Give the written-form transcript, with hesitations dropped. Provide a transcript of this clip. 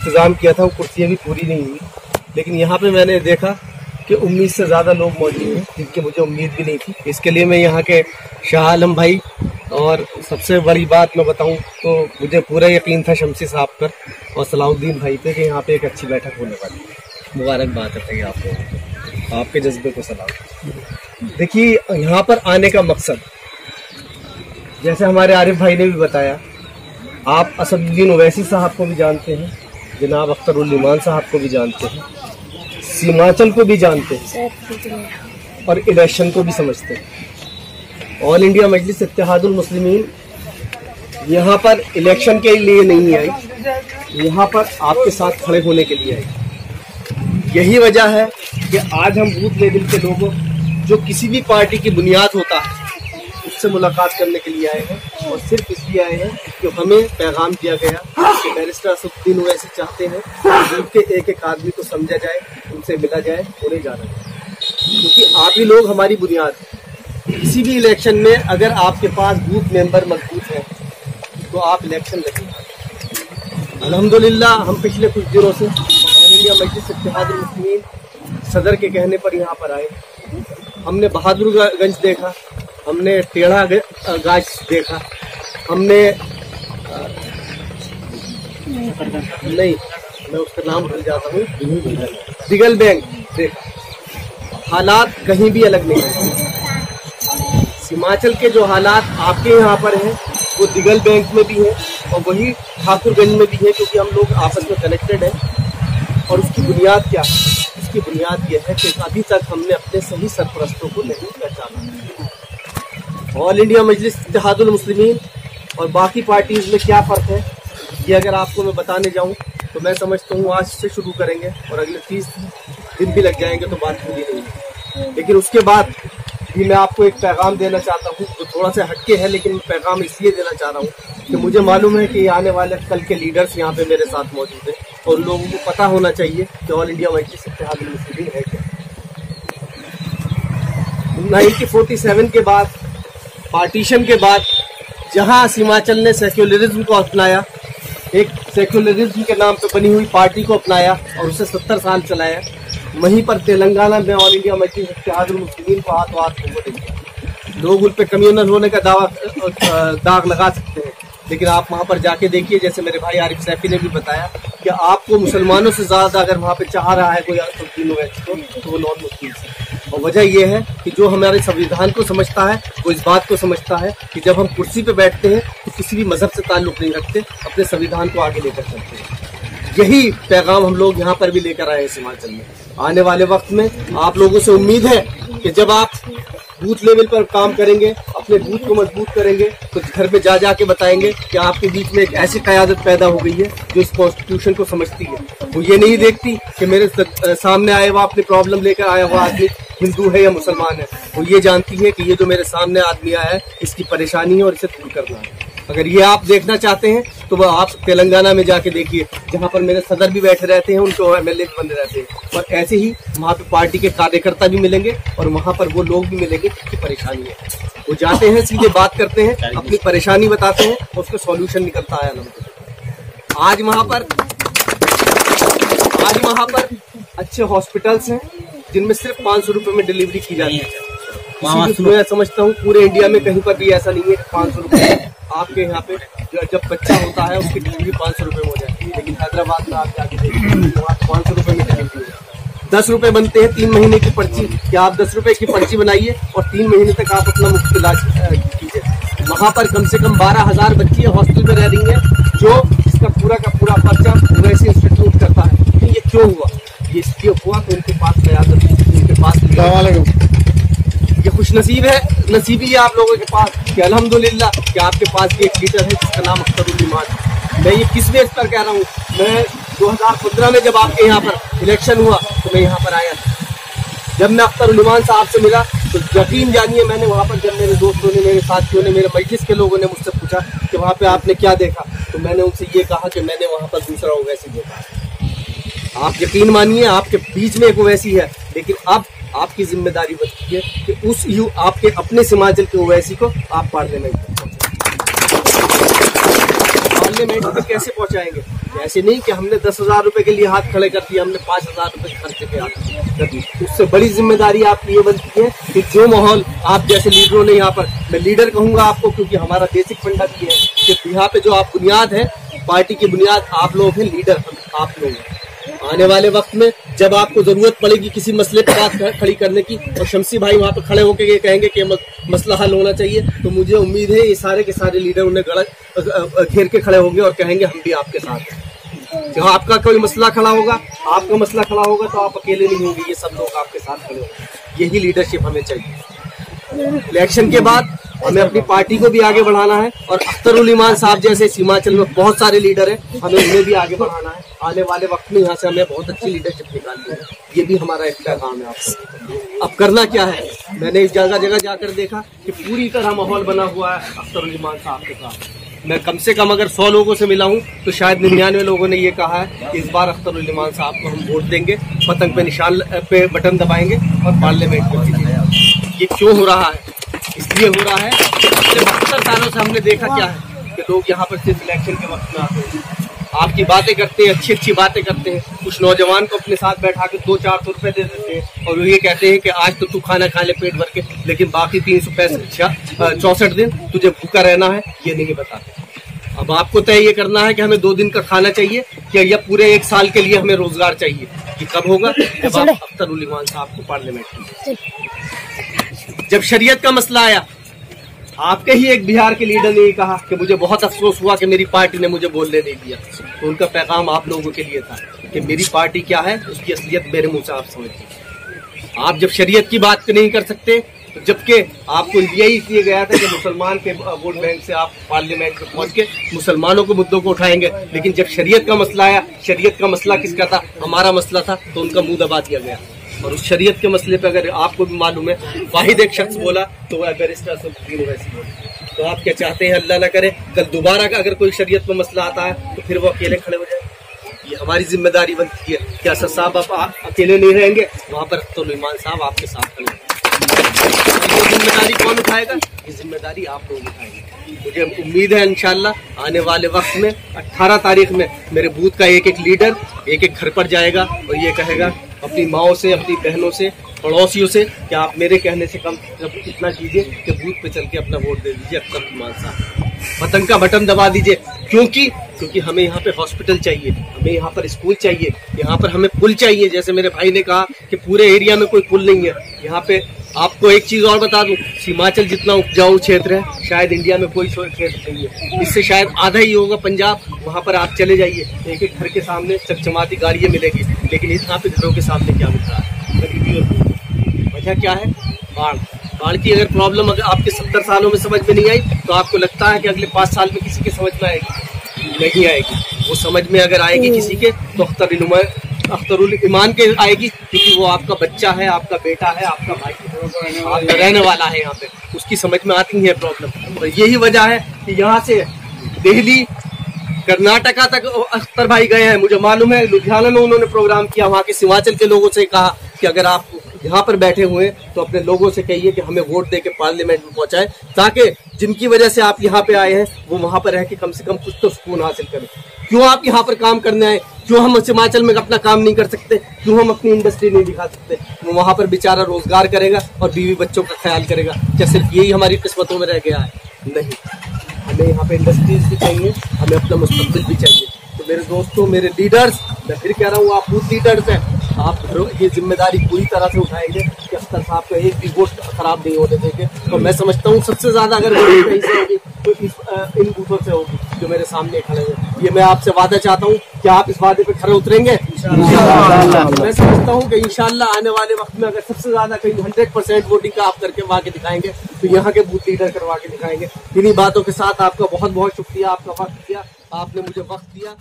इंतजाम किया था वो कुर्सियाँ भी पूरी नहीं हुई, लेकिन यहाँ पे मैंने देखा कि उम्मीद से ज़्यादा लोग मौजूद हैं जिनकी मुझे उम्मीद भी नहीं थी। इसके लिए मैं यहाँ के शाह आलम भाई और सबसे बड़ी बात मैं बताऊँ तो मुझे पूरा यकीन था शमसी साहब पर और सलाउद्दीन भाई पे कि यहाँ पे एक अच्छी बैठक होने वाली है। मुबारकबाद है आप लोगों को, आपके जज्बे को सलाम। देखिए यहाँ पर आने का मकसद, जैसे हमारे आरिफ भाई ने भी बताया, आप असदुद्दीन ओवैसी साहब को भी जानते हैं, जनाब अख्तरुल ईमान साहब को भी जानते हैं, सीमाचल को भी जानते हैं और इलेक्शन को भी समझते हैं। ऑल इंडिया मजलिस इत्तेहादुल मुस्लिमीन यहाँ पर इलेक्शन के लिए नहीं आई, यहाँ पर आपके साथ खड़े होने के लिए आई। यही वजह है कि आज हम बूथ लेवल के लोगों जो किसी भी पार्टी की बुनियाद होता है उससे मुलाकात करने के लिए आए हैं और सिर्फ इसलिए आए हैं कि हमें पैगाम दिया गया कि बैरिस्टर असदुद्दीन ओवैसी चाहते हैं कि एक एक आदमी को समझा जाए, उनसे मिला जाए, उन्हें जाना जाए, क्योंकि आप ही लोग हमारी बुनियाद हैं। किसी भी इलेक्शन में अगर आपके पास बूथ मेंबर मजबूत है तो आप इलेक्शन लड़ेंगे। अल्हम्दुलिल्लाह हम पिछले कुछ दिनों से ऑल इंडिया मजलिस इत्तेहादुल मुस्लिमीन सदर के कहने पर यहाँ पर आए। हमने बहादुरगंज देखा, हमने टेढ़ा गाछ देखा, हमने नहीं मैं उसका नाम भूल जाता हूँ, दिगल बैंक देखा। हालात कहीं भी अलग नहीं है। हिमाचल के जो हालात आपके यहाँ पर हैं वो दिगल बैंक में भी है और वही ठाकुरगंज में भी है, क्योंकि हम लोग आपस में कनेक्टेड हैं। और उसकी बुनियाद क्या है? उसकी बुनियाद यह है कि अभी तक हमने अपने सही सरपरस्तों को नहीं पहचाना। ऑल इंडिया मजलिस इत्तेहादुल मुस्लिमीन और बाकी पार्टीज में क्या फ़र्क है, ये अगर आपको मैं बताने जाऊं तो मैं समझता हूँ आज से शुरू करेंगे और अगले 30 दिन भी लग जाएंगे तो बात पूरी नहीं है। लेकिन उसके बाद भी मैं आपको एक पैगाम देना चाहता हूँ जो थोड़ा सा हटके है, लेकिन पैगाम इसलिए देना चाह रहा हूँ कि मुझे मालूम है कि आने वाले कल के लीडर्स यहाँ पे मेरे साथ मौजूद हैं और लोगों को पता होना चाहिए कि ऑल इंडिया मजलिस इत्तेहादुल मुस्लिमीन है क्या। 1947 के बाद, पार्टीशन के बाद, जहाँ हिमाचल ने सेक्युलरिज्म को अपनाया, एक सेक्युलरिज्म के नाम पे बनी हुई पार्टी को अपनाया और उसे 70 साल चलाया, वहीं पर तेलंगाना में ऑल इंडिया मजलिस इत्तेहादुल मुस्लिमीन को हाथों हाथ वोट दिया। लोग उन पे कम्युनल होने का दाग लगा सकते हैं, लेकिन आप वहाँ पर जाके देखिए, जैसे मेरे भाई आरिफ सैफी ने भी बताया कि आपको मुसलमानों से ज़्यादा अगर वहाँ पे चाह रहा है कोई असदुद्दीन ओवैसी को तो वो नॉन मुस्लिम है। और वजह यह है कि जो हमारे संविधान को समझता है वो इस बात को समझता है कि जब हम कुर्सी पे बैठते हैं तो किसी भी मजहब से ताल्लुक़ नहीं रखते, अपने संविधान को आगे लेकर चलते हैं। यही पैगाम हम लोग यहाँ पर भी लेकर आए हैं हिमाचल में। आने वाले वक्त में आप लोगों से उम्मीद है कि जब आप बूथ लेवल पर काम करेंगे, अपने बूथ को मजबूत करेंगे, तो घर में जा जाके बताएंगे कि आपके बीच में एक ऐसी क़यादत पैदा हो गई है जो इस कॉन्स्टिट्यूशन को समझती है। वो ये नहीं देखती कि मेरे सामने आए हुआ अपनी प्रॉब्लम लेकर आया हुआ आदमी हिंदू है या मुसलमान है। वो ये जानती है कि ये जो मेरे सामने आदमी आया है इसकी परेशानी है और इसे दूर करना है। अगर ये आप देखना चाहते हैं तो वह आप तेलंगाना में जाके देखिए, जहाँ पर मेरे सदर भी बैठे रहते हैं, उनके MLA भी बने रहते हैं और ऐसे ही वहाँ पे पार्टी के कार्यकर्ता भी मिलेंगे और वहाँ पर वो लोग भी मिलेंगे जिनकी परेशानी है। वो जाते हैं, सीधे बात करते हैं, अपनी परेशानी बताते हैं और उसका सॉल्यूशन निकलता है। आज वहाँ पर अच्छे हॉस्पिटल्स हैं जिनमें सिर्फ 500 रुपये में डिलीवरी की जाती है। मैं समझता हूँ पूरे इंडिया में कहीं पर भी ऐसा नहीं है कि 500 रुपये आपके यहाँ पे जब बच्चा होता है उसकी डिलीवरी 500 रुपये में हो जाती है, लेकिन हैदराबाद में आप जाके देखिए 500 रुपये में डिलीवरी हो जाती है। 10 रुपये बनते हैं 3 महीने की पर्ची, कि आप 10 रुपये की पर्ची बनाइए और 3 महीने तक आप अपना मुफ्त इलाज कीजिए। वहाँ पर कम से कम 12,000 बच्ची हॉस्टल में रह रही है जो इसका पूरा का पूरा खर्चा वैसे इंस्टीट्यूट करता है। ये क्यों हुआ? ये इसलिए हुआ तो उनके पास उनके पास ये खुश नसीब है, नसीबी है आप लोगों के पास कि अल्हम्दुलिल्लाह कि आपके पास भी एक लीडर है जिसका नाम अख्तरुल ईमान है। मैं ये किस बेस पर कह रहा हूँ, मैं 2015 में जब आपके यहाँ पर इलेक्शन हुआ तो मैं यहाँ पर आया था। जब मैं अख्तरुल ईमान साहब से मिला तो यकीन जानिए मैंने वहाँ पर, जब मेरे दोस्तों ने, मेरे साथियों ने, मेरे मजलिस के लोगों ने मुझसे पूछा कि वहाँ पे आपने क्या देखा, तो मैंने उनसे ये कहा कि मैंने वहाँ पर दूसरा ओवैसी देखा। आप यकीन मानिए आपके बीच में एक ओवैसी है, लेकिन अब आपकी जिम्मेदारी बनती है कि आपके अपने हिमाचल के ओवैसी को आप पार्लियामेंट पार्लियामेंट में कैसे पहुंचाएंगे। ऐसे नहीं कि हमने 10,000 रुपए के लिए हाथ खड़े कर दिया, हमने 5,000 रुपए खर्च के कर दी। उससे बड़ी जिम्मेदारी आपकी ये बनती है कि जो माहौल आप जैसे लीडरों ने यहाँ पर, मैं लीडर कहूंगा आपको क्योंकि हमारा बेसिक फंडा भी है कि यहाँ पे जो आप बुनियाद है, पार्टी की बुनियाद आप लोग हैं, लीडर आप लोग हैं। आने वाले वक्त में जब आपको जरूरत पड़ेगी किसी मसले पर बात खड़ी करने की और शमसी भाई वहां पे खड़े होकर ये कहेंगे कि मसला हल होना चाहिए, तो मुझे उम्मीद है ये सारे के सारे लीडर उन्हें घेर के खड़े होंगे और कहेंगे हम भी आपके साथ हैं। जब आपका कोई मसला खड़ा होगा, आपका मसला खड़ा होगा, तो आप अकेले नहीं होंगे, ये सब लोग आपके साथ खड़े होंगे। यही लीडरशिप हमें चाहिए। इलेक्शन के बाद हमें अपनी पार्टी को भी आगे बढ़ाना है और अख्तरुल ईमान साहब जैसे हिमाचल में बहुत सारे लीडर हैं, हमें उन्हें भी आगे बढ़ाना है। आने वाले वक्त में यहाँ से हमें बहुत अच्छी लीडरशिप निकालनी है, ये भी हमारा एक पैगाम है आपको। अब करना क्या है, मैंने इस जगह जगह जाकर देखा कि पूरी तरह माहौल बना हुआ है अख्तरुल ईमान साहब के साथ। मैं कम से कम अगर 100 लोगों से मिला हूँ तो शायद 99 लोगों ने ये कहा है कि इस बार अख्तरुल ईमान साहब को हम वोट देंगे, पतंग पे निशान पे बटन दबाएंगे और पार्लियामेंट में भेजेंगे। ये क्यों हो रहा है? इसलिए हो रहा है कि पिछले 72 सालों से हमने देखा क्या है कि लोग यहाँ पर सिर्फ इलेक्शन के वक्त में आते हैं, आपकी बातें करते हैं, अच्छी अच्छी बातें करते हैं, कुछ नौजवान को अपने साथ बैठा के 200-400 रुपए दे देते हैं और ये कहते हैं कि आज तो तू खाना खा ले पेट भर के, लेकिन बाकी 364 दिन तुझे भूखा रहना है, ये नहीं बताते। अब आपको तय ये करना है कि हमें 2 दिन का खाना चाहिए क्या या पूरे 1 साल के लिए हमें रोजगार चाहिए। ये कब होगा? जब आप अख्तरुल ईमान साहब को पार्लियामेंट में। जब शरीयत का मसला आया, आपके ही एक बिहार के लीडर ने कहा कि मुझे बहुत अफसोस हुआ कि मेरी पार्टी ने मुझे बोलने नहीं दिया। तो उनका पैगाम आप लोगों के लिए था कि मेरी पार्टी क्या है, उसकी असलियत मेरे मुंह से आप समझिए। आप जब शरीयत की बात नहीं कर सकते, तो जबकि आपको यही किया गया था कि मुसलमान के वोट बैंक से आप पार्लियामेंट में पहुंच के मुसलमानों के मुद्दों को उठाएंगे, लेकिन जब शरीयत का मसला आया, शरीयत का मसला किसका था? हमारा मसला था, तो उनका मुंह दबा दिया गया। और उस शरीयत के मसले पे अगर आपको भी मालूम है, वाहिद एक शख्स बोला तो वह बैरिस्टर सैफुद्दीन ओवैसी बोला। तो आप क्या चाहते हैं अल्लाह ना करे कल दोबारा का अगर कोई शरीयत पे मसला आता है तो फिर वो अकेले खड़े हो जाए। ये हमारी जिम्मेदारी बनती है कि असद साहब आप अकेले नहीं रहेंगे, वहाँ पर अख्तरुल ईमान साहब आपके साथ खड़े होंगे। जिम्मेदारी कौन उठाएगा? ये जिम्मेदारी आप लोग उठाएंगे। मुझे उम्मीद है इंशाल्लाह आने वाले वक्त में 18 तारीख में मेरे बूथ का एक एक लीडर एक एक घर पर जाएगा और ये कहेगा अपनी माओ से, अपनी बहनों से, पड़ोसियों से कि आप मेरे कहने से कम इतना कीजिए कि बूथ पे चल के अपना वोट दे दीजिए अख्तरुल ईमान साहब, पतंग का बटन दबा दीजिए। क्योंकि हमें यहाँ पे हॉस्पिटल चाहिए, हमें यहाँ पर स्कूल चाहिए, यहाँ पर हमें पुल चाहिए। जैसे मेरे भाई ने कहा कि पूरे एरिया में कोई पुल नहीं है। यहाँ पे आपको एक चीज और बता दूं, हिमाचल जितना उपजाऊ क्षेत्र है शायद इंडिया में कोई क्षेत्र नहीं है, इससे शायद आधा ही होगा पंजाब। वहाँ पर आप चले जाइए, एक एक घर के सामने चमचमाती गाड़ियाँ मिलेगी, लेकिन यहाँ पे घरों के सामने क्या मिल रहा है? गरीबी और वजह क्या है? बाढ़ की अगर प्रॉब्लम अगर आपके 70 सालों में समझ में नहीं आई तो आपको लगता है कि अगले 5 साल में किसी के समझ में आएगी? नहीं आएगी। वो समझ में अगर आएगी किसी के तो अख्तरुल ईमान के आएगी, क्योंकि वो आपका बच्चा है, आपका बेटा है, आपका भाई आपका रहने वाला है यहाँ पे, उसकी समझ में आती है प्रॉब्लम। और यही वजह है कि यहाँ से दिल्ली कर्नाटका तक अख्तर भाई गए हैं। मुझे मालूम है लुधियाना में उन्होंने प्रोग्राम किया, वहाँ के हिमाचल के लोगों से कहा कि अगर आप यहाँ पर बैठे हुए तो अपने लोगों से कहिए कि हमें वोट दे के पार्लियामेंट में पहुंचाए, ताकि जिनकी वजह से आप यहाँ पे आए हैं वो वहाँ पर रह के कम से कम कुछ तो सुकून हासिल करें। क्यों आप यहाँ पर काम करने आए? क्यों हम हिमाचल में अपना काम नहीं कर सकते? क्यों हम अपनी इंडस्ट्री नहीं दिखा सकते? वो वहाँ पर बेचारा रोजगार करेगा और बीवी बच्चों का ख्याल करेगा। क्या सिर्फ यही हमारी किस्मतों में रह गया है? नहीं, हमें यहाँ पे इंडस्ट्रीज भी चाहिए, हमें अपना मुस्तकबिल भी चाहिए। तो मेरे दोस्तों, मेरे लीडर्स, मैं फिर कह रहा हूँ आप खुद लीडर्स हैं, आप ये जिम्मेदारी पूरी तरह से उठाएंगे कि अख्तर साहब का एक भी वोट खराब नहीं होने देंगे। और मैं समझता हूँ सबसे ज्यादा अगर वोट कहीं से होगी तो इन बूथों से होगी जो मेरे सामने खड़े हैं। ये मैं आपसे वादा चाहता हूँ कि आप इस वादे पे खड़े उतरेंगे इंशाअल्लाह। मैं समझता हूँ कि इंशाअल्लाह आने वाले वक्त में अगर सबसे ज्यादा कहीं 100% वोटिंग का आप करके वहाँ के दिखाएंगे तो यहाँ के बूथ लीडर करवा के दिखाएंगे। इन्हीं बातों के साथ आपका बहुत बहुत शुक्रिया, आपका वक्त दिया, आपने मुझे वक्त दिया।